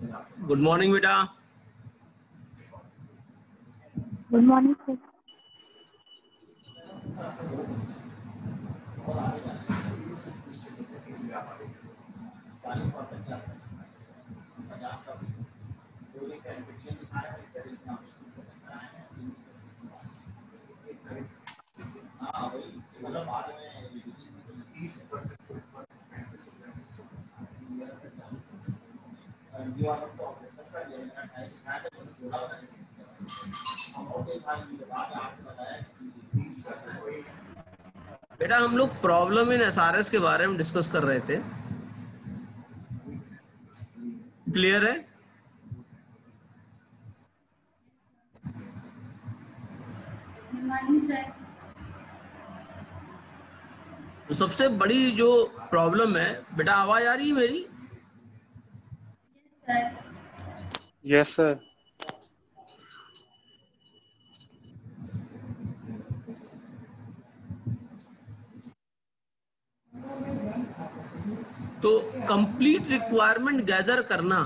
Good morning बेटा। Good morning sir. बेटा हम लोग प्रॉब्लम इन एसआरएस के बारे में डिस्कस कर रहे थे, क्लियर है? Good morning sir. तो सबसे बड़ी जो प्रॉब्लम है बेटा, आवाज आ रही है मेरी? Yes sir. तो कंप्लीट रिक्वायरमेंट गैदर करना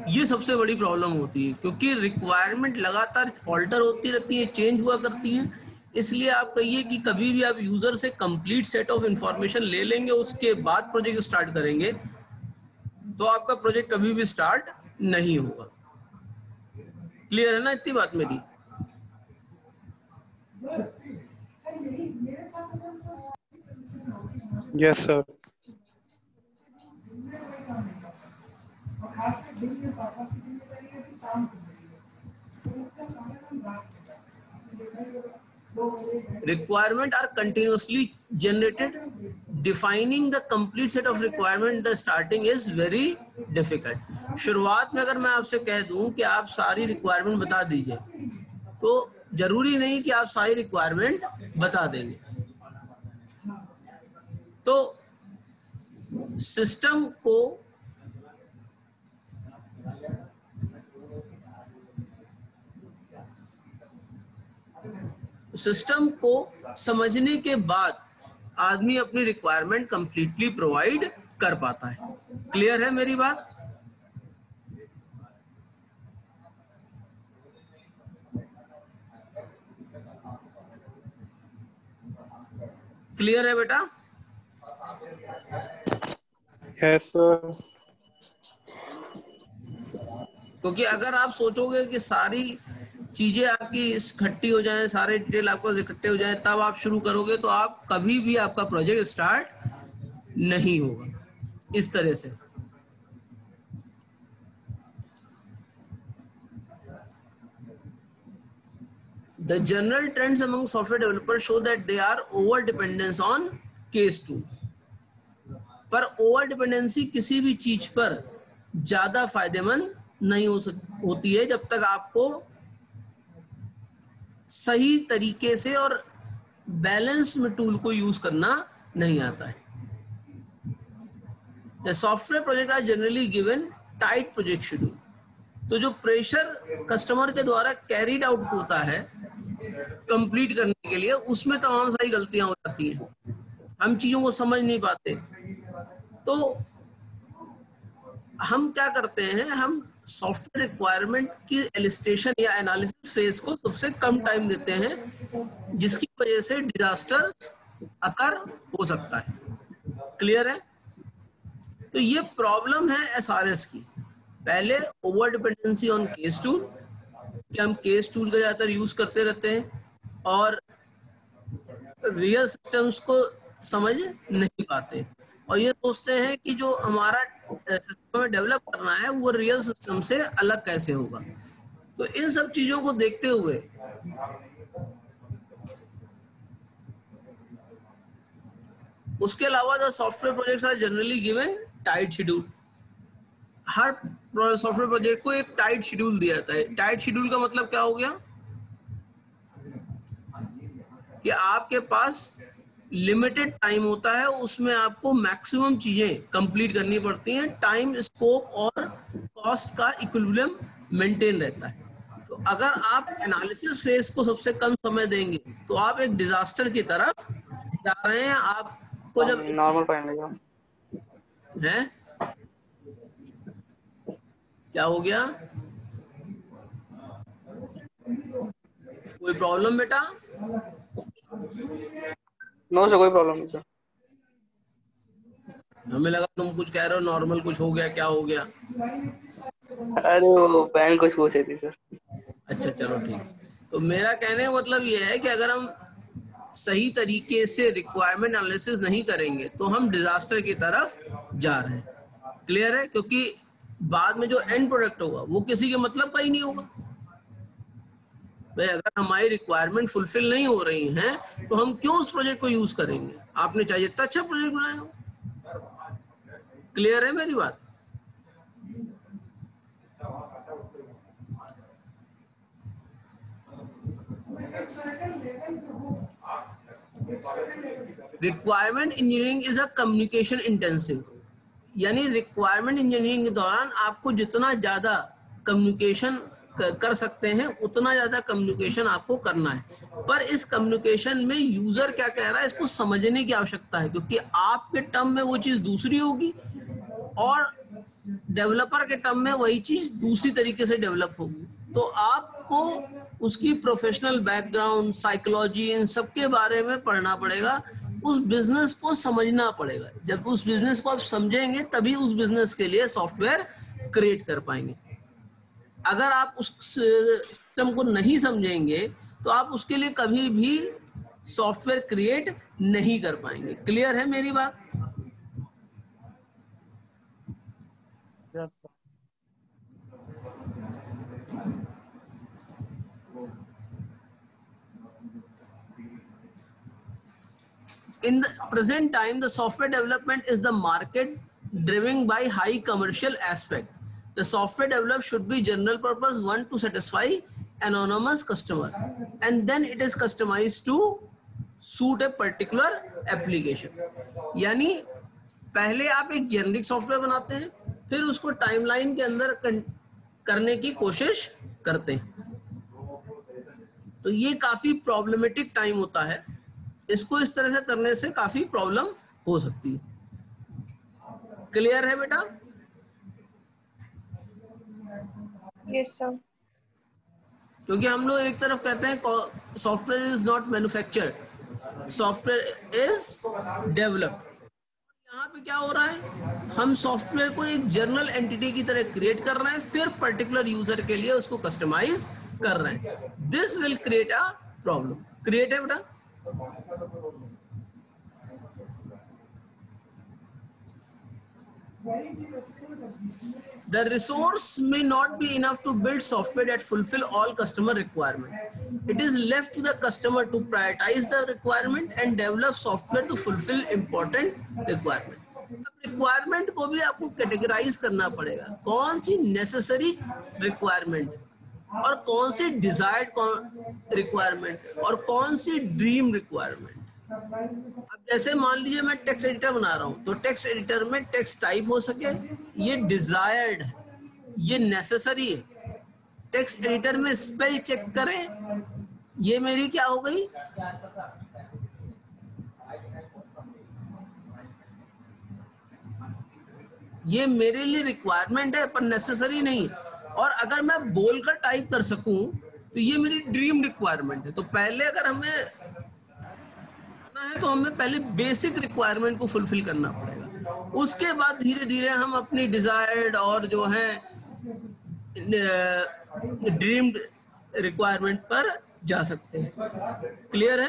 ये सबसे बड़ी प्रॉब्लम होती है, क्योंकि रिक्वायरमेंट लगातार ऑल्टर होती रहती है, चेंज हुआ करती हैं। इसलिए आप कहिए कि कभी भी आप यूजर से कंप्लीट सेट ऑफ इंफॉर्मेशन ले लेंगे, उसके बाद प्रोजेक्ट स्टार्ट करेंगे, तो आपका प्रोजेक्ट कभी भी स्टार्ट नहीं होगा। क्लियर है ना इतनी बात मेरी? Yes sir. Requirement are continuously generated. Defining the complete set of requirement the starting is very difficult. शुरुआत में अगर मैं आपसे कह दूं कि आप सारी रिक्वायरमेंट बता दीजिए, तो जरूरी नहीं कि आप सारी रिक्वायरमेंट बता देंगे। तो सिस्टम को समझने के बाद आदमी अपनी रिक्वायरमेंट कंप्लीटली प्रोवाइड कर पाता है। क्लियर है मेरी बात? क्लियर है बेटा? Yes sir. क्योंकि अगर आप सोचोगे कि सारी चीजें आपकी इकट्ठी हो जाएं, सारे डिटेल आपको इकट्ठे हो जाएं, तब आप शुरू करोगे, तो आप कभी भी आपका प्रोजेक्ट स्टार्ट नहीं होगा। इस तरह से the general trends among software developers show that they are over dependence on case tool। पर ओवर डिपेंडेंसी किसी भी चीज पर ज्यादा फायदेमंद नहीं होती है जब तक आपको सही तरीके से और बैलेंस में टूल को यूज करना नहीं आता है। The software project are generally given tight project schedule। तो जो प्रेशर कस्टमर के द्वारा कैरीड आउट होता है कंप्लीट करने के लिए, उसमें तमाम सारी गलतियां हो जाती हैं, हम चीजों को समझ नहीं पाते। तो हम क्या करते हैं, हम सॉफ्टवेयर रिक्वायरमेंट की एलिस्टेशन या एनालिसिस फेज को सबसे कम टाइम देते हैं, जिसकी वजह से डिजास्टर्स अकर हो सकता है। क्लियर है? तो ये प्रॉब्लम है एसआरएस की। पहले over dependency on case tool, कि हम केस टूल का ज्यादातर यूज करते रहते हैं और रियल सिस्टम्स को समझ नहीं पाते, और ये सोचते हैं कि जो हमारा सिस्टम डेवलप करना है वो रियल सिस्टम से अलग कैसे होगा। तो इन सब चीजों को देखते हुए उसके अलावा the software projects are generally given tight schedule. हर सॉफ्टवेयर प्रोजेक्ट को एक टाइट शेड्यूल दिया जाता है। टाइट शेड्यूल का मतलब क्या हो गया कि आपके पास लिमिटेड टाइम होता है, उसमें आपको मैक्सिमम चीजें कंप्लीट करनी पड़ती हैं, टाइम, स्कोप और कॉस्ट का इक्विलिब्रियम मेंटेन रहता है। तो अगर आप एनालिसिस फेज को सबसे कम समय देंगे तो आप एक डिजास्टर की तरफ जा रहे हैं। आपको जब नॉर्मल पढ़ने का है क्या हो गया? कोई प्रॉब्लम बेटा? नो सर, कोई प्रॉब्लम नहीं सर। हमें लगा तुम कुछ कह रहे हो, नॉर्मल कुछ हो गया, क्या हो गया? अरे वो बहन कुछ पूछ रही थी सर। अच्छा चलो ठीक। तो मेरा कहने का मतलब ये है कि अगर हम सही तरीके से रिक्वायरमेंट एनालिसिस नहीं करेंगे तो हम डिजास्टर की तरफ जा रहे हैं। क्लियर है? क्योंकि बाद में जो एंड प्रोडक्ट होगा वो किसी के मतलब का ही नहीं होगा। भाई अगर हमारी रिक्वायरमेंट फुलफिल नहीं हो रही हैं तो हम क्यों उस प्रोजेक्ट को यूज करेंगे? आपने चाहिए इतना अच्छा प्रोजेक्ट बनाया हो। क्लियर है मेरी बात? Requirement engineering is a communication intensive, यानी रिक्वायरमेंट इंजीनियरिंग के दौरान आपको जितना ज्यादा कम्युनिकेशन कर सकते हैं उतना ज्यादा कम्युनिकेशन आपको करना है। पर इस कम्युनिकेशन में यूजर क्या कह रहा है इसको समझने की आवश्यकता है, क्योंकि आपके टर्म में वो चीज दूसरी होगी और डेवलपर के टर्म में वही चीज दूसरी तरीके से डेवलप होगी। तो आपको उसकी प्रोफेशनल बैकग्राउंड, साइकोलॉजी, इन सब के बारे में पढ़ना पड़ेगा, उस बिजनेस को समझना पड़ेगा। जब उस बिजनेस को आप समझेंगे तभी उस बिजनेस के लिए सॉफ्टवेयर क्रिएट कर पाएंगे। अगर आप उस सिस्टम को नहीं समझेंगे तो आप उसके लिए कभी भी सॉफ्टवेयर क्रिएट नहीं कर पाएंगे। क्लियर है मेरी बात? Yes sir. In the present time, the software development is the market driven by high commercial aspect. The software developed should be general purpose one to satisfy anonymous customer, and then it is customized to suit a particular application. यानी पहले आप एक generic software बनाते हैं, फिर उसको timeline के अंदर करने की कोशिश करते हैं। तो ये काफी प्रॉब्लमेटिक टाइम होता है। इसको इस तरह से करने से काफी प्रॉब्लम हो सकती है। क्लियर है बेटा? Yes sir. क्योंकि हम लोग एक तरफ कहते हैं software is not manufactured, software is developed. यहाँ पे क्या हो रहा है, हम सॉफ्टवेयर को एक जर्नल एंटिटी की तरह क्रिएट कर रहे हैं, फिर पर्टिकुलर यूजर के लिए उसको कस्टमाइज कर रहे हैं। This will create a problem. Create है बेटा? The resource may not be enough to build software that fulfill all customer requirements. It is left to the customer to prioritize the requirement and develop software to fulfill important requirement. अब requirement को भी आपको categorize करना पड़ेगा, कौन सी necessary requirement और कौन सी desired requirement और कौन सी dream requirement। अब जैसे मान लीजिए मैं टेक्स्ट एडिटर बना रहा हूं, तो टेक्स्ट एडिटर में टेक्स्ट टाइप हो सके, ये डिजायर्ड है, ये नेसेसरी है। टेक्स्ट एडिटर में स्पेल चेक करें, ये मेरी क्या हो गई, ये मेरे लिए रिक्वायरमेंट है पर नेसेसरी नहीं। और अगर मैं बोलकर टाइप कर सकूं तो ये मेरी ड्रीम रिक्वायरमेंट है। तो पहले अगर हमें है तो हमें पहले बेसिक रिक्वायरमेंट को फुलफिल करना पड़ेगा, उसके बाद धीरे धीरे हम अपनी डिजायर्ड और जो है ड्रीम्ड रिक्वायरमेंट पर जा सकते हैं। क्लियर है?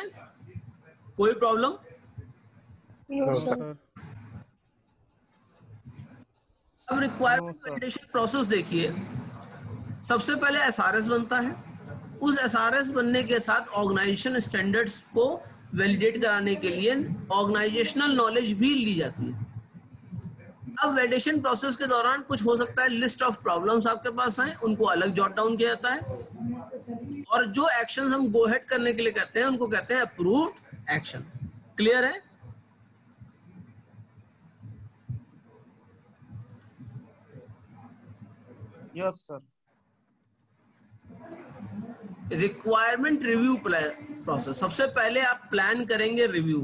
कोई प्रॉब्लम? No sir. अब रिक्वायरमेंट वैलिडेशन प्रोसेस देखिए। सबसे पहले एसआरएस बनता है, उस एसआरएस बनने के साथ ऑर्गेनाइजेशन स्टैंडर्ड्स को वैलिडेट कराने के लिए ऑर्गेनाइजेशनल नॉलेज भी ली जाती है। अब वैलिडेशन प्रोसेस के दौरान कुछ हो सकता है, लिस्ट ऑफ प्रॉब्लम्स आपके पास आए, उनको अलग जॉट डाउन किया जाता है, और जो एक्शंस हम गो हेड करने के लिए कहते हैं उनको कहते हैं अप्रूव्ड एक्शन। क्लियर है? Yes sir. Requirement review process, सबसे पहले आप प्लान करेंगे रिव्यू,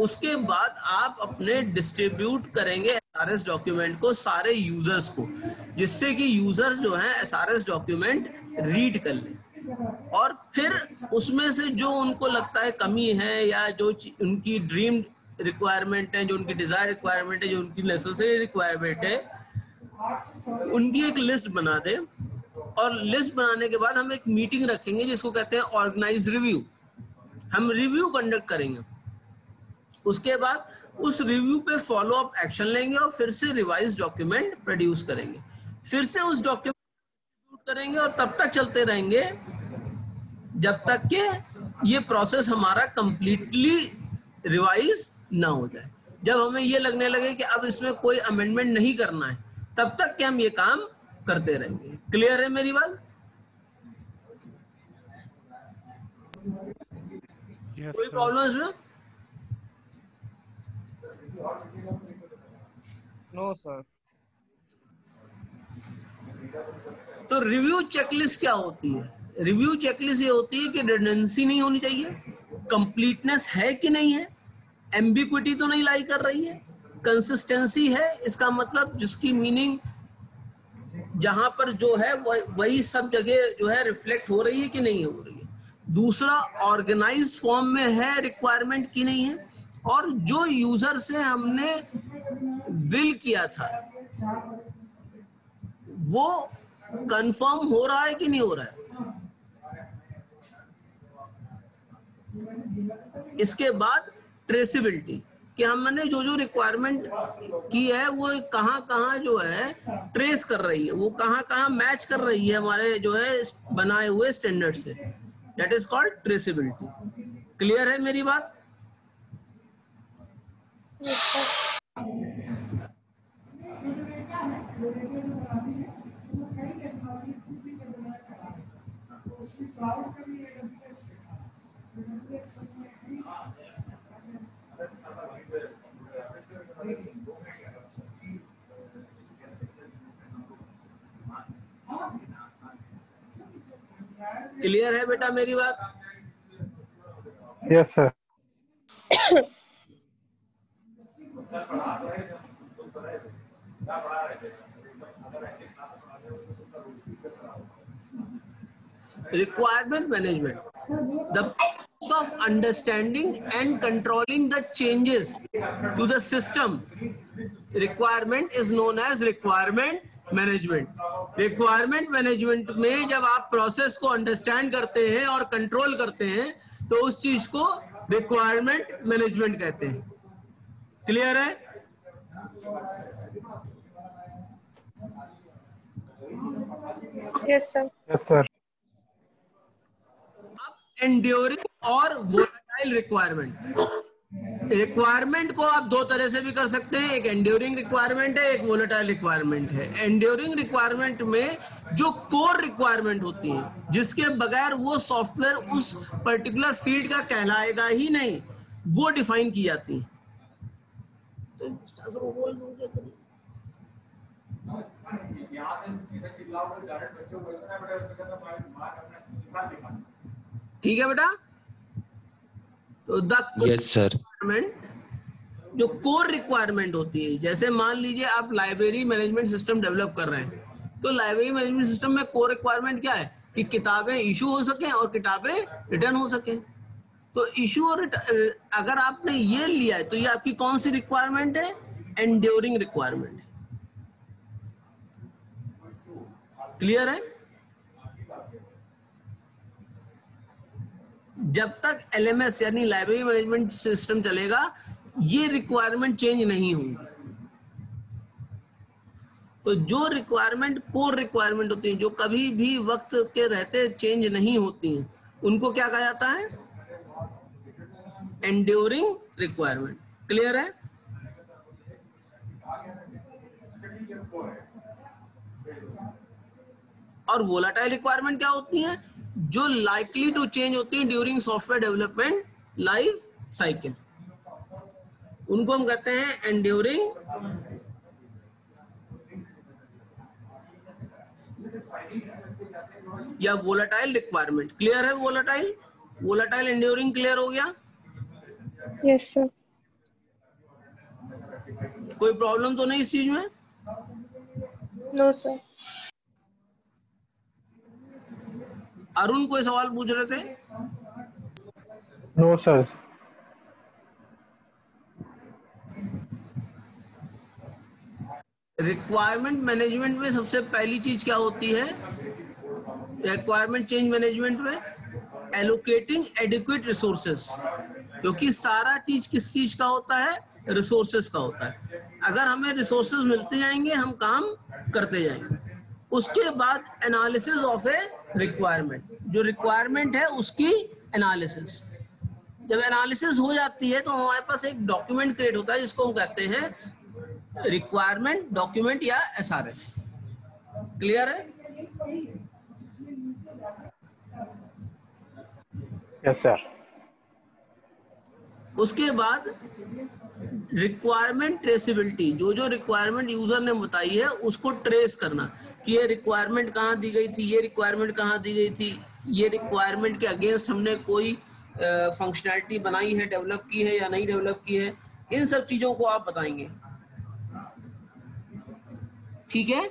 उसके बाद आप अपने डिस्ट्रीब्यूट करेंगे एसआरएस डॉक्यूमेंट को सारे यूजर्स को, जिससे कि यूजर्स जो है एसआरएस डॉक्यूमेंट रीड कर लें और फिर उसमें से जो उनको लगता है कमी है या जो उनकी ड्रीम रिक्वायरमेंट है, जो उनकी डिजायर रिक्वायरमेंट है, जो उनकी नेसेसरी रिक्वायरमेंट है, उनकी एक लिस्ट बना दे। और लिस्ट बनाने के बाद हम एक मीटिंग रखेंगे जिसको कहते हैं ऑर्गेनाइज रिव्यू। हम रिव्यू कंडक्ट करेंगे, उसके बाद उस रिव्यू पे फॉलो अप एक्शन लेंगे और फिर से रिवाइज डॉक्यूमेंट प्रोड्यूस करेंगे, फिर से उस डॉक्यूमेंट करेंगे और तब तक चलते रहेंगे जब तक कि ये प्रोसेस हमारा कंप्लीटली रिवाइज ना हो जाए। जब हमें ये लगने लगे कि अब इसमें कोई अमेंडमेंट नहीं करना है, तब तक कि हम ये काम करते रहेंगे। क्लियर है मेरी बात? Yes, कोई sir. प्रॉब्लम इसमें? No, sir. तो रिव्यू चेकलिस्ट क्या होती है? रिव्यू चेकलिस्ट ये होती है कि रिडंडेंसी नहीं होनी चाहिए, कंप्लीटनेस है कि नहीं है, एम्बिग्विटी तो नहीं लाई कर रही है, कंसिस्टेंसी है, इसका मतलब जिसकी मीनिंग जहां पर जो है वही सब जगह जो है रिफ्लेक्ट हो रही है कि नहीं हो रही है। दूसरा, ऑर्गेनाइज्ड फॉर्म में है रिक्वायरमेंट की नहीं है, और जो यूजर से हमने विल किया था वो कंफर्म हो रहा है कि नहीं हो रहा है। इसके बाद ट्रेसिबिलिटी, कि हमने जो जो रिक्वायरमेंट की है वो कहाँ कहाँ जो है ट्रेस कर रही है, वो कहाँ कहाँ मैच कर रही है हमारे जो है बनाए हुए स्टैंडर्ड से, that is called traceability. Clear है मेरी बात? Yes, sir. क्लियर है बेटा मेरी बात? Yes, sir. Requirement management, the process of understanding and controlling the changes to the system requirement is known as requirement management. Requirement management में जब आप प्रोसेस को अंडरस्टैंड करते हैं और कंट्रोल करते हैं तो उस चीज को रिक्वायरमेंट मैनेजमेंट कहते हैं। क्लियर है? Yes, sir. Yes, sir. अब एंड्योरिंग और वोलेटाइल रिक्वायरमेंट को आप दो तरह से भी कर सकते हैं, एक एंड्योरिंग रिक्वायरमेंट है, एक वोलेटाइल रिक्वायरमेंट है। एंड्योरिंग रिक्वायरमेंट में जो कोर रिक्वायरमेंट होती है, जिसके बगैर वो सॉफ्टवेयर उस पर्टिकुलर फील्ड का कहलाएगा ही नहीं, वो डिफाइन की जाती है। ठीक है बेटा? तो द यस सर। जो कोर रिक्वायरमेंट होती है, जैसे मान लीजिए आप लाइब्रेरी मैनेजमेंट सिस्टम डेवलप कर रहे हैं, तो लाइब्रेरी मैनेजमेंट सिस्टम में कोर रिक्वायरमेंट क्या है कि किताबें इशू हो सके और किताबें रिटर्न हो सके। तो इशू और अगर आपने ये लिया है तो ये आपकी कौन सी रिक्वायरमेंट है? एंड्योरिंग रिक्वायरमेंट है। क्लियर है? जब तक एलएमएस यानी लाइब्रेरी मैनेजमेंट सिस्टम चलेगा ये रिक्वायरमेंट चेंज नहीं होंगी। तो जो रिक्वायरमेंट कोर रिक्वायरमेंट होती है, जो कभी भी वक्त के रहते चेंज नहीं होती हैं, उनको क्या कहा जाता है? Enduring requirement. क्लियर है? और वोलेटाइल रिक्वायरमेंट क्या होती है? जो लाइकली टू चेंज होती है during software development life cycle, उनको हम कहते हैं एंड्योरिंग या वोलेटाइल रिक्वायरमेंट। क्लियर है? वोलेटाइल एंड्योरिंग क्लियर हो गया? Yes, sir. कोई प्रॉब्लम तो नहीं इस चीज में? No, sir. अरुण कोई सवाल पूछ रहे थे? No, sir. रिक्वायरमेंट मैनेजमेंट में सबसे पहली चीज क्या होती है? रिक्वायरमेंट चेंज मैनेजमेंट में एलोकेटिंग एडिक्वेट रिसोर्सेस, क्योंकि सारा चीज किस चीज का होता है? रिसोर्सेस का होता है। अगर हमें रिसोर्सेस मिलते जाएंगे हम काम करते जाएंगे। उसके बाद एनालिसिस ऑफ ए रिक्वायरमेंट, जो रिक्वायरमेंट है उसकी एनालिसिस। जब एनालिसिस हो जाती है तो हमारे पास एक डॉक्यूमेंट क्रिएट होता है जिसको हम कहते हैं रिक्वायरमेंट डॉक्यूमेंट या एसआरएस। क्लियर है? Yes, sir. उसके बाद रिक्वायरमेंट ट्रेसेबिलिटी, जो रिक्वायरमेंट यूजर ने बताई है उसको ट्रेस करना कि ये रिक्वायरमेंट कहाँ दी गई थी, ये रिक्वायरमेंट कहाँ दी गई थी, ये रिक्वायरमेंट के अगेंस्ट हमने कोई फंक्शनैलिटी बनाई है, डेवलप की है या नहीं डेवलप की है, इन सब चीजों को आप बताएंगे। ठीक है?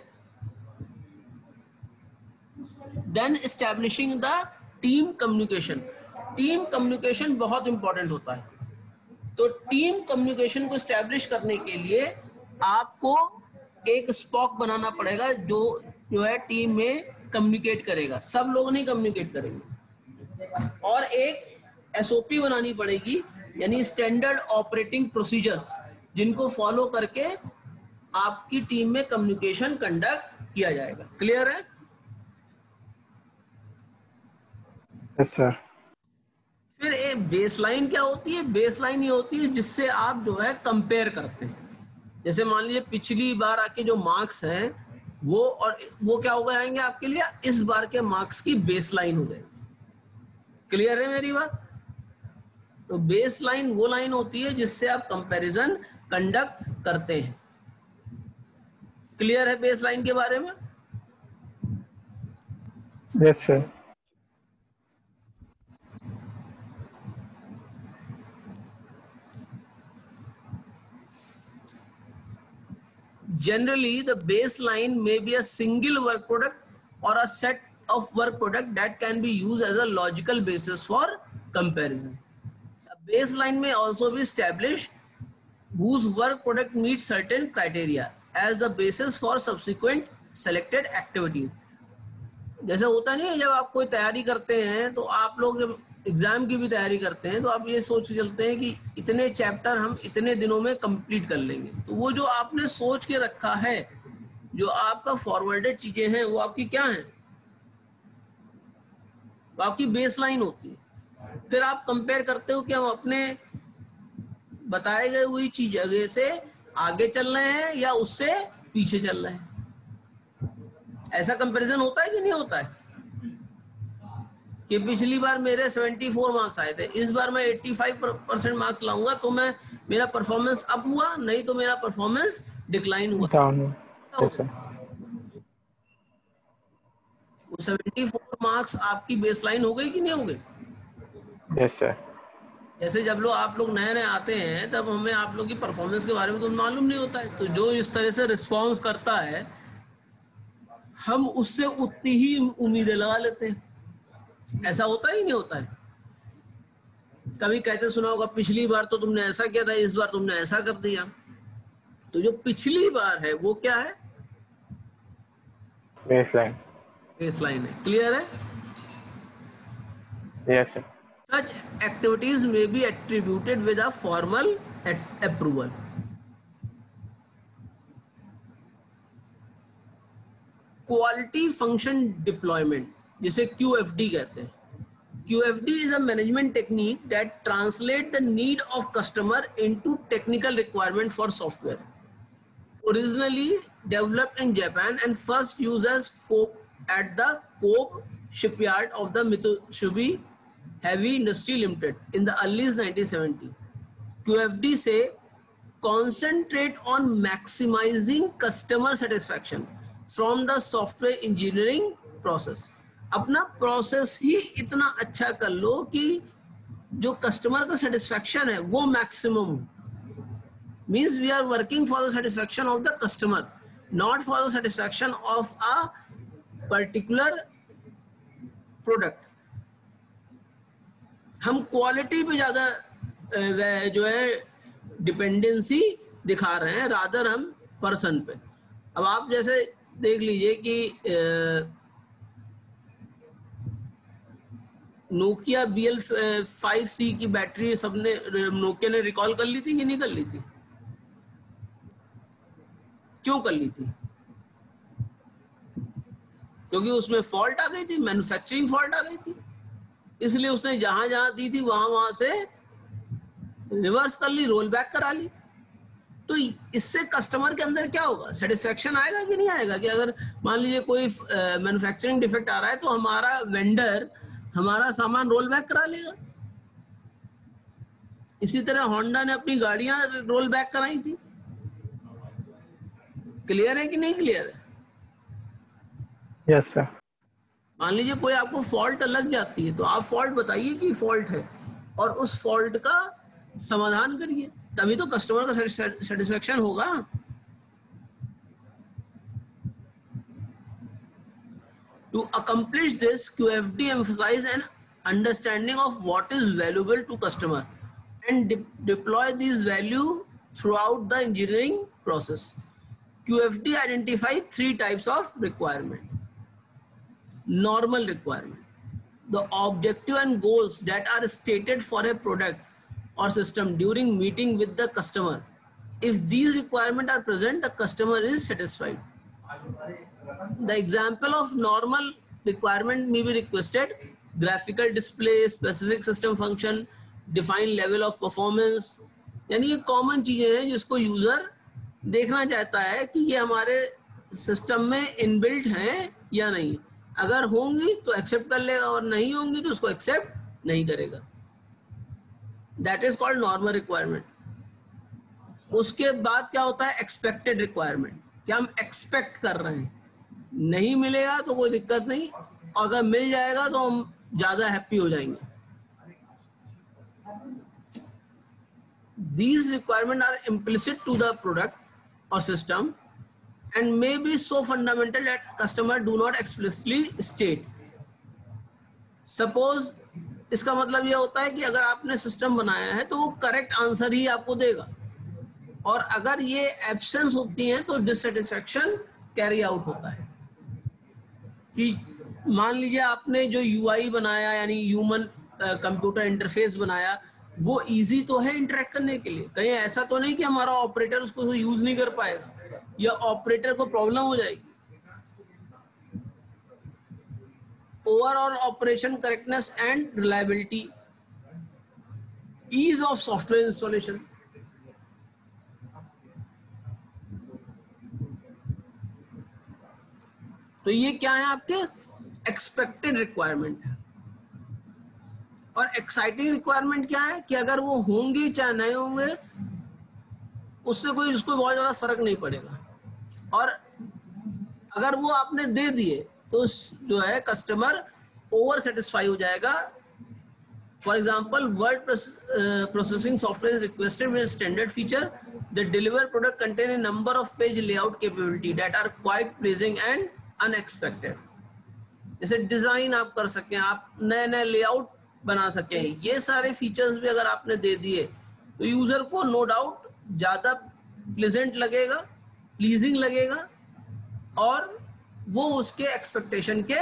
Then establishing the team communication. Team communication बहुत इंपॉर्टेंट होता है। तो टीम कम्युनिकेशन को एस्टैब्लिश करने के लिए आपको एक स्पॉक बनाना पड़ेगा जो है टीम में कम्युनिकेट करेगा। सब लोग नहीं कम्युनिकेट करेंगे। और एक एसओपी बनानी पड़ेगी, यानी स्टैंडर्ड ऑपरेटिंग प्रोसीजर्स, जिनको फॉलो करके आपकी टीम में कम्युनिकेशन कंडक्ट किया जाएगा। क्लियर है? Yes, sir. फिर एक बेसलाइन क्या होती है? बेसलाइन ये होती है जिससे आप जो है कंपेयर करते हैं। जैसे मान लीजिए पिछली बार आपके जो मार्क्स हैं वो क्या हो जाएंगे आपके लिए? इस बार के मार्क्स की बेसलाइन हो जाएगी। क्लियर है मेरी बात? तो बेसलाइन वो लाइन होती है जिससे आप कंपैरिजन कंडक्ट करते हैं। क्लियर है बेसलाइन के बारे में? Yes, sir. Generally, the baseline may be a single work product or a set of work product that can be used as a logical basis for comparison. A baseline may also be established whose work product meets certain criteria as the basis for subsequent selected activities. जैसे होता नहीं है, जब आप कोई तैयारी करते हैं तो आप लोग जब एग्जाम की भी तैयारी करते हैं तो आप ये सोच के चलते हैं कि इतने चैप्टर हम इतने दिनों में कंप्लीट कर लेंगे। तो वो जो आपने सोच के रखा है, जो आपका फॉरवर्डेड चीजें हैं, वो आपकी क्या है? वो आपकी बेसलाइन होती है। फिर आप कंपेयर करते हो कि हम अपने बताए गए हुई चीज जगह से आगे चल रहे हैं या उससे पीछे चल रहे हैं। ऐसा कंपैरिजन होता है कि नहीं होता है? कि पिछली बार मेरे 74 मार्क्स आए थे, इस बार मैं 85% मार्क्स लाऊंगा तो मेरा परफॉर्मेंस अप हुआ, नहीं तो मेरा परफॉर्मेंस डिक्लाइन हुआ। Down. Yes, sir. 74 मार्क्स आपकी बेसलाइन हो गई कि नहीं हो गई? Yes, sir. जैसे जब आप लोग नए आते हैं तब हमें आप लोग की परफॉर्मेंस के बारे में तो मालूम नहीं होता है, तो जो इस तरह से रिस्पॉन्स करता है हम उससे उतनी ही उम्मीदें लगा लेते हैं। ऐसा होता ही नहीं होता है? कभी कहते सुना होगा पिछली बार तो तुमने ऐसा किया था, इस बार तुमने ऐसा कर दिया। तो जो पिछली बार है वो क्या है? Baseline. बेसलाइन है। क्लियर है? Yes, sir. Such activities may be attributed with a formal approval. Quality function deployment, जिसे QFD कहते हैं। QFD is a management technique that translate the need of customer into technical requirement for software. Originally developed in Japan and first used as at the Kobe shipyard of the Mitsubishi Heavy Industry Limited in the early 1970s. QFD say concentrate on maximizing customer satisfaction from the software engineering process. अपना process ही इतना अच्छा कर लो कि जो customer का satisfaction है वो maximum हो। means we are working for the satisfaction of the customer, not for the satisfaction of a particular product. हम क्वालिटी पे ज्यादा जो है डिपेंडेंसी दिखा रहे हैं रादर हम पर्सन पे. अब आप जैसे देख लीजिए कि नोकिया BL5C की बैटरी सबने नोकिया ने रिकॉल कर ली थी कि नहीं कर ली थी? क्यों कर ली थी? क्योंकि उसमें फॉल्ट आ गई थी, मैन्युफैक्चरिंग फॉल्ट आ गई थी, इसलिए उसने जहां जहां दी थी वहां से रिवर्स कर ली, रोल बैक करा ली. तो इससे कस्टमर के अंदर क्या होगा? सेटिस्फेक्शन आएगा कि नहीं आएगा? कि अगर मान लीजिए कोई मैन्युफैक्चरिंग डिफेक्ट आ रहा है तो हमारा वेंडर हमारा सामान रोल बैक करा लेगा. इसी तरह होंडा ने अपनी गाड़ियां रोल बैक कराई थी. क्लियर है कि नहीं क्लियर है? Yes sir. मान लीजिए कोई आपको फॉल्ट लग जाती है तो आप फॉल्ट बताइए कि फॉल्ट है और उस फॉल्ट का समाधान करिए, तभी तो कस्टमर का सेटिस्फेक्शन होगा. To accomplish this, QFD emphasizes an understanding of what is valuable to customer and deploy these value throughout the engineering process. QFD identifies 3 types of requirement. Normal requirement, the objective and goals that are stated for a product or system during meeting with the customer. If these requirements are present, the customer is satisfied. The example of normal requirement may be requested: graphical display, specific system function, defined level of performance. यानी ये common चीजें हैं जिसको user देखना चाहता है कि ये हमारे सिस्टम में इनबिल्ट हैं या नहीं. अगर होंगी तो एक्सेप्ट कर लेगा और नहीं होंगी तो उसको एक्सेप्ट नहीं करेगा. That is called normal requirement. उसके बाद क्या होता है? Expected requirement. क्या हम एक्सपेक्ट कर रहे हैं, नहीं मिलेगा तो कोई दिक्कत नहीं, अगर मिल जाएगा तो हम ज्यादा हैप्पी हो जाएंगे. These requirements are implicit to the product or system and may be so fundamental that customer do not explicitly state. Suppose इसका मतलब यह होता है कि अगर आपने सिस्टम बनाया है तो वो करेक्ट आंसर ही आपको देगा, और अगर ये एब्सेंस होती है तो डिससेटिस्फैक्शन कैरी आउट होता है. कि मान लीजिए आपने जो UI बनाया यानी ह्यूमन कंप्यूटर इंटरफेस बनाया, वो इजी तो है इंटरेक्ट करने के लिए, कहीं ऐसा तो नहीं कि हमारा ऑपरेटर उसको यूज नहीं कर पाएगा या ऑपरेटर को प्रॉब्लम हो जाएगी. Overall operation correctness and reliability, ease of software installation. तो ये क्या है? आपके एक्सपेक्टेड रिक्वायरमेंट है. और एक्साइटिंग रिक्वायरमेंट क्या है? कि अगर वो होंगे चाहे नहीं होंगे उससे कोई उसको बहुत ज्यादा फर्क नहीं पड़ेगा, और अगर वो आपने दे दिए तो जो है कस्टमर ओवर सेटिस्फाई हो जाएगा. For example, word processing software is requested with standard feature. The deliver product contain a number of page layout capability that are quite pleasing and unexpected. जैसे डिजाइन आप कर सकें, आप नए नए लेआउट बना सकें, ये सारे फीचर्स भी अगर आपने दे दिए तो यूजर को नो डाउट ज्यादा प्लीजेंट लगेगा, प्लीजिंग लगेगा, और वो उसके एक्सपेक्टेशन के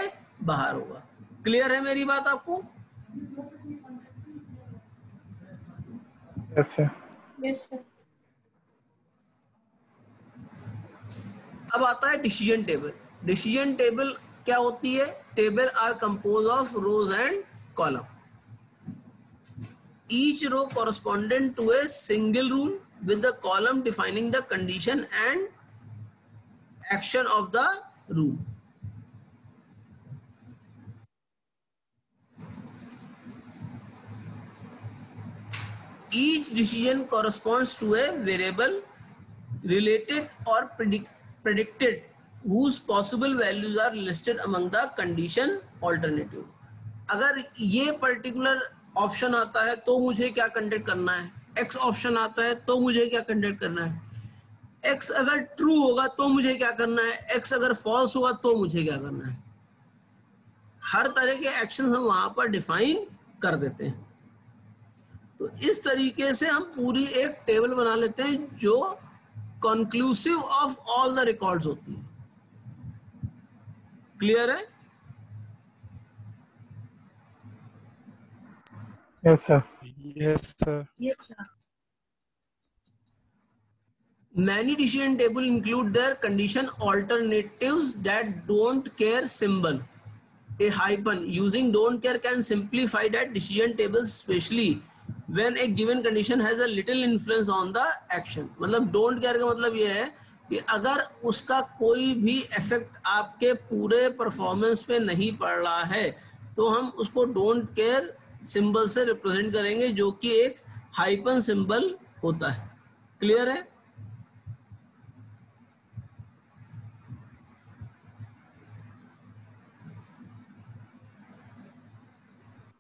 बाहर होगा. क्लियर है मेरी बात आपको? Yes sir. Yes, sir. अब आता है डिसीजन टेबल. डिसीजन टेबल क्या होती है? Table are compose of rows and column. Each row corresponding to a single rule with the column defining the condition and action of the rule. Each decision corresponds to a variable related or predicted whose possible values are listed among the condition alternatives. अगर ये particular option आता है तो मुझे क्या conduct करना है? X option आता है तो मुझे क्या कंडक्ट करना है, X अगर ट्रू होगा तो मुझे क्या करना है, X अगर फॉल्स होगा तो मुझे क्या करना है। हर तरह के एक्शन हम वहां पर डिफाइन कर देते हैं। तो इस तरीके से हम पूरी एक टेबल बना लेते हैं जो conclusive of all the records होती है। क्लियर है? Yes, sir. Yes, sir. Yes, sir. Many decision table include their condition alternatives that don't care symbol. A hyphen using don't care can simplify that decision tables, especially when a given condition has a little influence on the action. मतलब don't care का मतलब ये है कि अगर उसका कोई भी इफेक्ट आपके पूरे परफॉर्मेंस पे नहीं पड़ रहा है तो हम उसको डोंट केयर सिंबल से रिप्रेजेंट करेंगे, जो कि एक हाइपन सिंबल होता है। क्लियर है?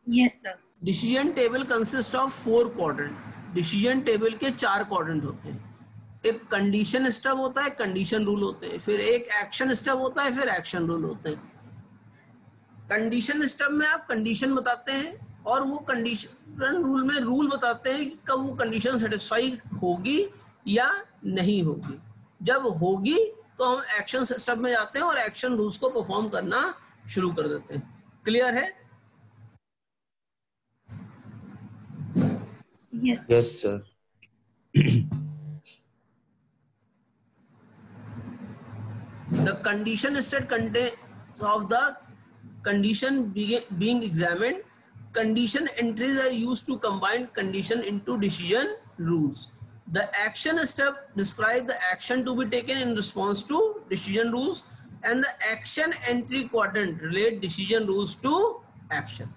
Yes, sir. Decision table consist of 4 quadrant. Decision table के 4 क्वाड्रेंट होते हैं। एक कंडीशन स्टब होता है, कंडीशन रूल होते हैं, फिर एक एक्शन स्टब होता है, फिर एक्शन रूल होते हैं। कंडीशन स्टब में आप कंडीशन बताते हैं और वो कंडीशन रूल में रूल बताते हैं कि कब वो कंडीशन सेटिस्फाई होगी या नहीं होगी। जब होगी तो हम एक्शन स्टब में जाते हैं और एक्शन रूल्स को परफॉर्म करना शुरू कर देते हैं। क्लियर है? Yes. Yes, sir. The condition state contains of the condition being examined. Condition entries are used to combine condition into decision rules. The action step describe the action to be taken in response to decision rules, and the action entry quadrant relate decision rules to action.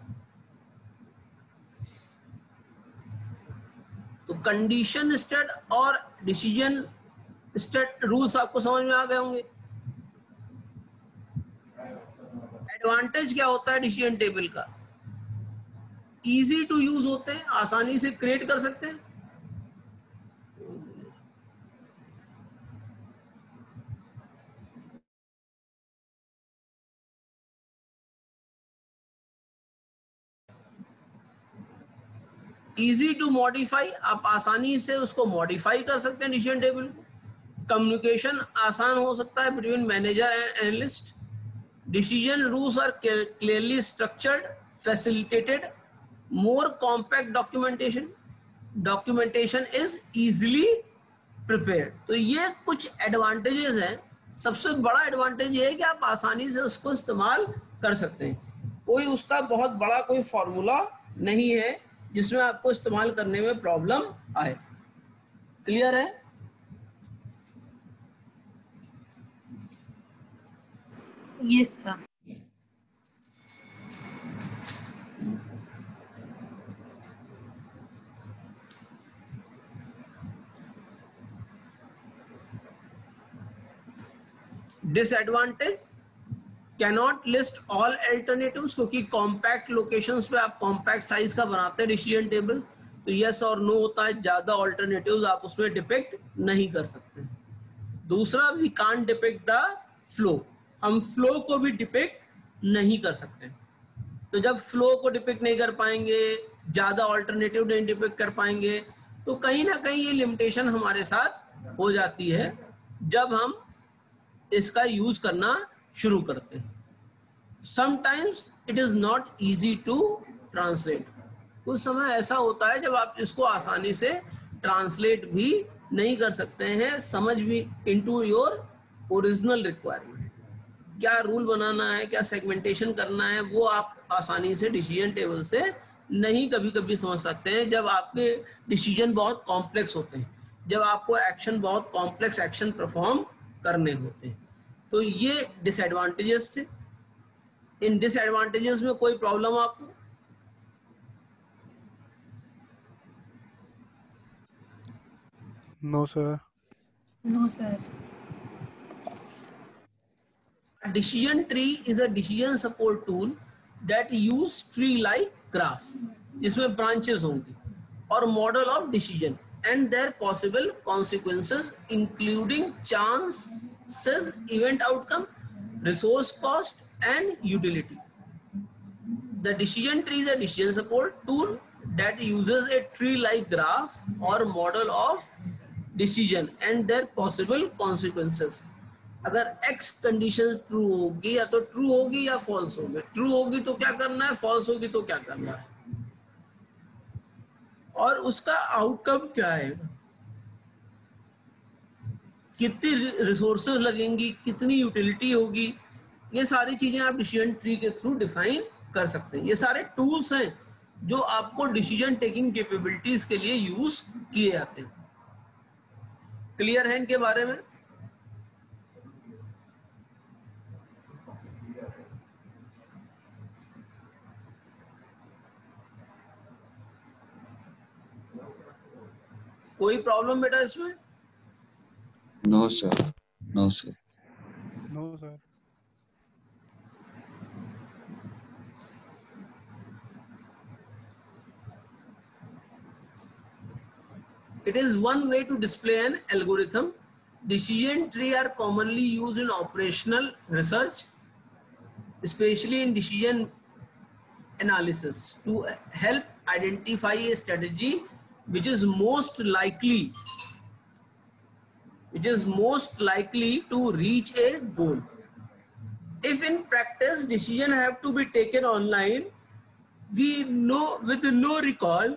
तो condition state और decision state rules आपको समझ में आ गए होंगे। Advantage क्या होता है डिसीजन टेबल का? इजी टू यूज होते हैं, आसानी से क्रिएट कर सकते हैं। इजी टू मॉडिफाई, आप आसानी से उसको मॉडिफाई कर सकते हैं डिसीजन टेबल को। कम्युनिकेशन आसान हो सकता है between manager and analyst. Decision rules are clearly structured, facilitated, more compact documentation, documentation is easily prepared. तो ये कुछ एडवांटेजेस हैं। सबसे बड़ा एडवांटेज ये है कि आप आसानी से उसको इस्तेमाल कर सकते हैं। कोई उसका बहुत बड़ा कोई फॉर्मूला नहीं है जिसमें आपको इस्तेमाल करने में प्रॉब्लम आए। क्लियर है? Yes, sir. Disadvantage, cannot list all alternatives, क्योंकि कॉम्पैक्ट लोकेशंस पे आप कॉम्पैक्ट साइज का बनाते हैं डिसीजन टेबल, तो यस और नो होता है, ज्यादा ऑल्टरनेटिव्स आप उसमें डिपिक्ट नहीं कर सकते। दूसरा, we can't depict the flow, हम फ्लो को भी डिपिक्ट नहीं कर सकते। तो जब फ्लो को डिपिक्ट नहीं कर पाएंगे, ज्यादा ऑल्टरनेटिव नहीं डिपिक्ट कर पाएंगे, तो कहीं ना कहीं ये लिमिटेशन हमारे साथ हो जाती है जब हम इसका यूज करना शुरू करते हैं। Sometimes it is not easy to translate, कुछ समय ऐसा होता है जब आप इसको आसानी से ट्रांसलेट भी नहीं कर सकते हैं, समझ भी इनटू योर ओरिजिनल रिक्वायरमेंट। क्या रूल बनाना है, क्या सेगमेंटेशन करना है, वो आप आसानी से डिसीजन टेबल से नहीं कभी कभी समझ सकते हैं जब आपके डिसीजन बहुत कॉम्प्लेक्स होते हैं, जब आपको एक्शन बहुत कॉम्प्लेक्स एक्शन परफॉर्म करने होते हैं। तो ये डिसएडवांटेजेस थे। इन डिसएडवांटेजेस में कोई प्रॉब्लम आपको? No, sir. No, sir. A decision tree is a decision support tool that use tree like graph, जिसमें ब्रांचेस होंगी। or model of decision and their possible consequences including chances, event outcome, resource cost and utility. The decision tree is a decision support tool that uses a tree-like graph or model of decision and their possible consequences. अगर x condition true होगी या तो true होगी या false होगी, true होगी तो क्या करना है, फॉल्स होगी तो क्या करना है, और उसका आउटकम क्या है, कितनी रिसोर्सेज लगेंगी, कितनी यूटिलिटी होगी, ये सारी चीजें आप डिसीजन ट्री के थ्रू डिफाइन कर सकते हैं. ये सारे टूल्स हैं जो आपको डिसीजन टेकिंग कैपेबिलिटीज के लिए यूज किए जाते हैं. क्लियर है इनके बारे में? कोई प्रॉब्लम बेटा इसमें? No sir. No sir. No, sir. It is one way to display an algorithm. Decision tree are commonly used in operational research, especially in decision analysis, to help identify a strategy which is most likely to reach a goal. If in practice decisions have to be taken online, we know with no recall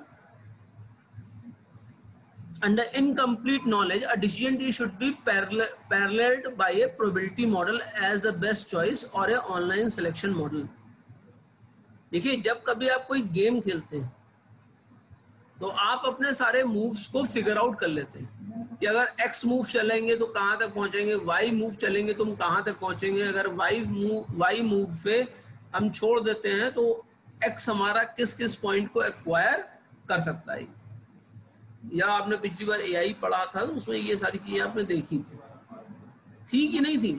under incomplete knowledge, a decision tree should be paralleled by a probability model as the best choice or a online selection model. देखिए, जब कभी आप कोई game खेलते हैं तो आप अपने सारे मूव्स को फिगर आउट कर लेते हैं कि अगर x मूव चलेंगे तो कहाँ तक पहुंचेंगे, y मूव चलेंगे तो हम कहाँ तक पहुंचेंगे, अगर y मूव पे हम छोड़ देते हैं तो x हमारा किस किस पॉइंट को एक्वायर कर सकता है. या आपने पिछली बार AI पढ़ा था तो उसमें ये सारी चीजें आपने देखी थी कि नहीं थी?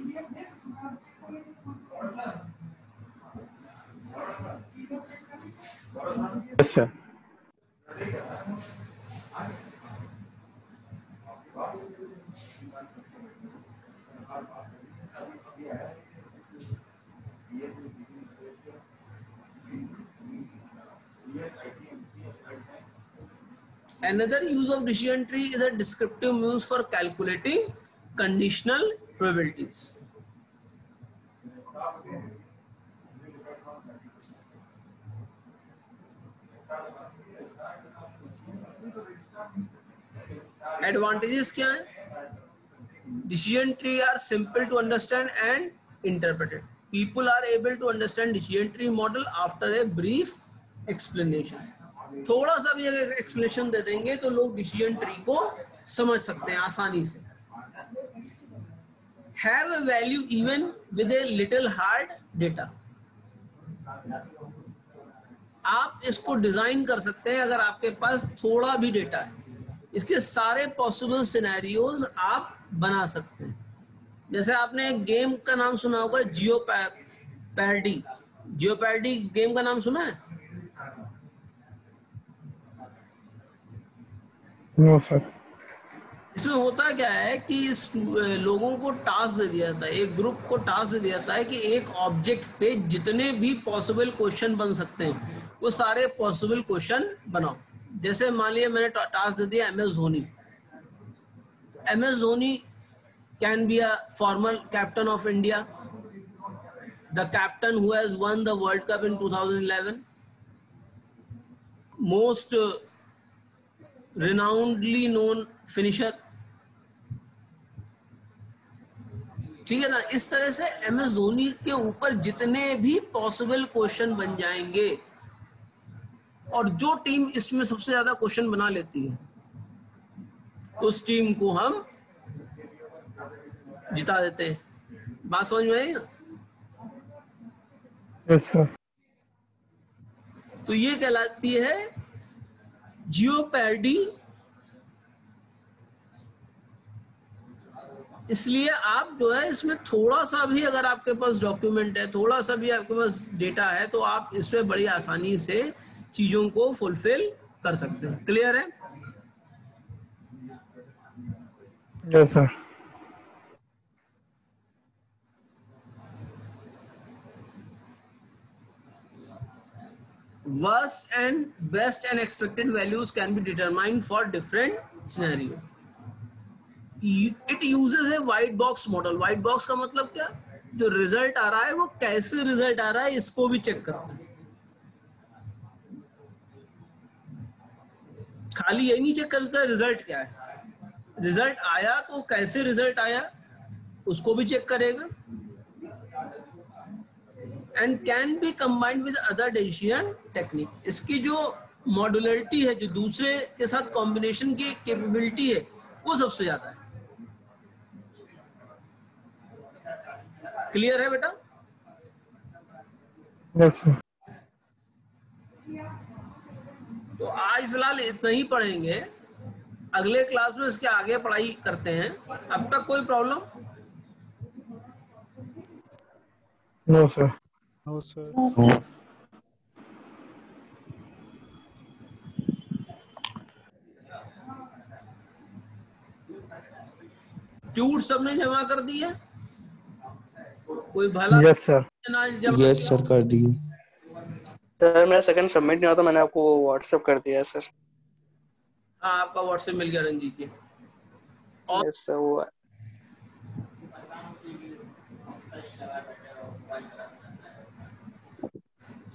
Yes, sir. Another use of decision tree is a descriptive means for calculating conditional probabilities. Advantages क्या हैं? Decision tree are simple to understand and interpret. People are able to understand decision tree model after a brief explanation. थोड़ा सा भी अगर explanation दे देंगे तो लोग decision tree को समझ सकते हैं आसानी से. Have a value even with a little hard data. आप इसको डिजाइन कर सकते हैं अगर आपके पास थोड़ा भी डेटा है. इसके सारे पॉसिबल सिनेरियोज आप बना सकते हैं. जैसे आपने एक गेम का नाम सुना होगा, जियोपैर्डी. जियोपैर्डी गेम का नाम सुना है? No, sir. इसमें होता क्या है कि लोगों को टास्क दे दिया जाता है, एक ग्रुप को टास्क दे दिया जाता है कि एक ऑब्जेक्ट पे जितने भी पॉसिबल क्वेश्चन बन सकते हैं वो सारे पॉसिबल क्वेश्चन बनाओ. जैसे मान लिया मैंने टास्क दे दिया MS Dhoni. MS Dhoni can be a former captain of India, the captain who has one the world cup in 2011, most renownedly known finisher. ठीक है ना? इस तरह से MS धोनी के ऊपर जितने भी पॉसिबल क्वेश्चन बन जाएंगे और जो टीम इसमें सबसे ज्यादा क्वेश्चन बना लेती है उस टीम को हम जिता देते हैं. बात समझ में आई ना? Yes, sir. तो ये कहलाती है जियोपैर्डी. इसलिए आप जो है इसमें थोड़ा सा भी अगर आपके पास डॉक्यूमेंट है, थोड़ा सा भी आपके पास डेटा है तो आप इसमें बड़ी आसानी से चीजों को फुलफिल कर सकते हैं। क्लियर है? Yes, sir. Worst and best and expected values can be determined for different scenario. It uses a white box model. White box का मतलब क्या? जो रिजल्ट आ रहा है वो कैसे रिजल्ट आ रहा है इसको भी चेक करता है। खाली यही नहीं चेक करता है रिजल्ट क्या है, रिजल्ट आया तो कैसे रिजल्ट आया उसको भी चेक करेगा। And can be combined with other decision technique. इसकी जो मॉड्यूलरिटी है, जो दूसरे के साथ कॉम्बिनेशन की कैपेबिलिटी है, वो सबसे ज्यादा है। क्लियर है बेटा? Yes, sir. तो आज फिलहाल इतना ही पढ़ेंगे, अगले क्लास में इसके आगे पढ़ाई करते हैं। अब तक कोई problem? No, sir. No, sir. No, sir. Tweet सबने जमा कर दी है? कोई भला Yes, sir. ना जमा? यस सर कर दिए। सर मेरा सेकंड सबमिट नहीं हुआ था, मैंने आपको व्हाट्सएप कर दिया है सर। हाँ, आपका व्हाट्सएप मिल गया रंजीत जी। और यस सर वो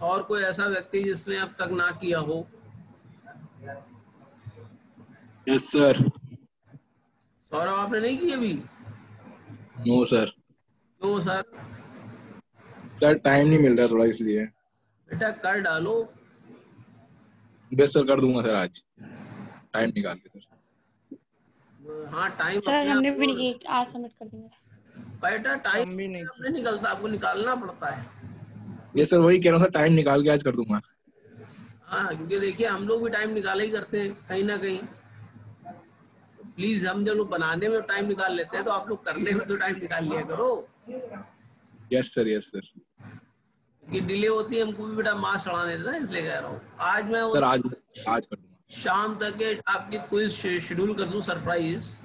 और कोई ऐसा व्यक्ति जिसने अब तक ना किया हो? Yes sir. सौरभ आपने नहीं की अभी? No sir. क्यों सर? सर टाइम नहीं मिल रहा थोड़ा, इसलिए। बेटा कर डालो। बस सर कर दूंगा सर, आज टाइम निकाल के सर। हाँ टाइम सर हमने भी नहीं की, आज सबमिट कर देंगे। बेटा टाइम हम भी नहीं अपने निकलता, आपको निकालना पड़ता है। ये सर वही कह रहा हूँ सर, टाइम निकाल के आज कर दूंगा। हाँ, क्योंकि देखिए हम लोग भी टाइम निकाला ही करते हैं कहीं ना कहीं। प्लीज, हम जब लोग बनाने में टाइम निकाल लेते हैं तो आप लोग करने में तो टाइम निकाल लिया करो। Yes sir, yes sir. कि डिले होती है, हमको भी बेटा मार्क्स चढ़ाने देता है, इसलिए कह रहा हूँ। आज मैं सर आज कर दूंगा। शाम तक के आपके क्विज शेड्यूल कर दूं, सरप्राइज।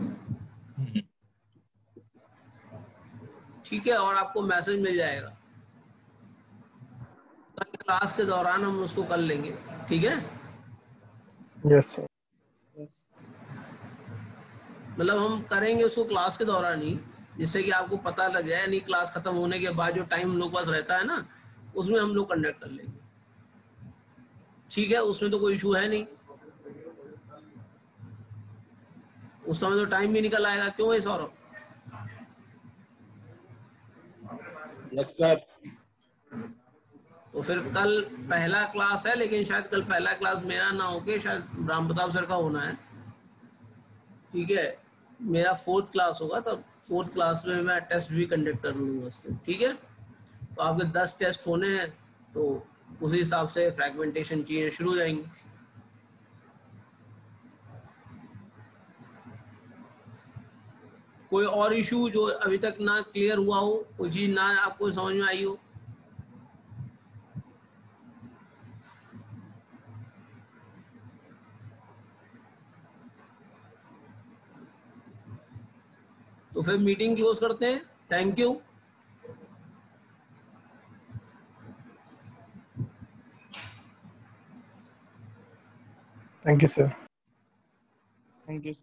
ठीक है, और आपको मैसेज मिल जाएगा। कल क्लास के दौरान हम उसको कर लेंगे, ठीक है? Yes, sir. मतलब हम करेंगे उसको क्लास के दौरान ही, जिससे कि आपको पता लग जाए। यानी क्लास खत्म होने के बाद जो टाइम हम लोग पास रहता है ना, उसमें हम लोग कंडक्ट कर लेंगे। ठीक है, उसमें तो कोई इशू है नहीं। उस समय तो टाइम भी निकल आएगा। क्यों है सौरभ? Yes sir. तो फिर कल पहला क्लास है, लेकिन शायद कल पहला क्लास मेरा ना होके शायद राम प्रताप सर का होना है। ठीक है, मेरा 4th क्लास होगा, तब 4th क्लास में मैं टेस्ट भी कंडक्ट कर लूंगा उसको। ठीक है, तो आपके 10 टेस्ट होने हैं, तो उसी हिसाब से फ्रैगमेंटेशन चीजें शुरू हो जाएंगी। कोई और इशू जो अभी तक ना क्लियर हुआ हो, कोई चीज ना आपको समझ में आई हो? तो फिर मीटिंग क्लोज करते हैं। Thank you. Thank you, sir. Thank you.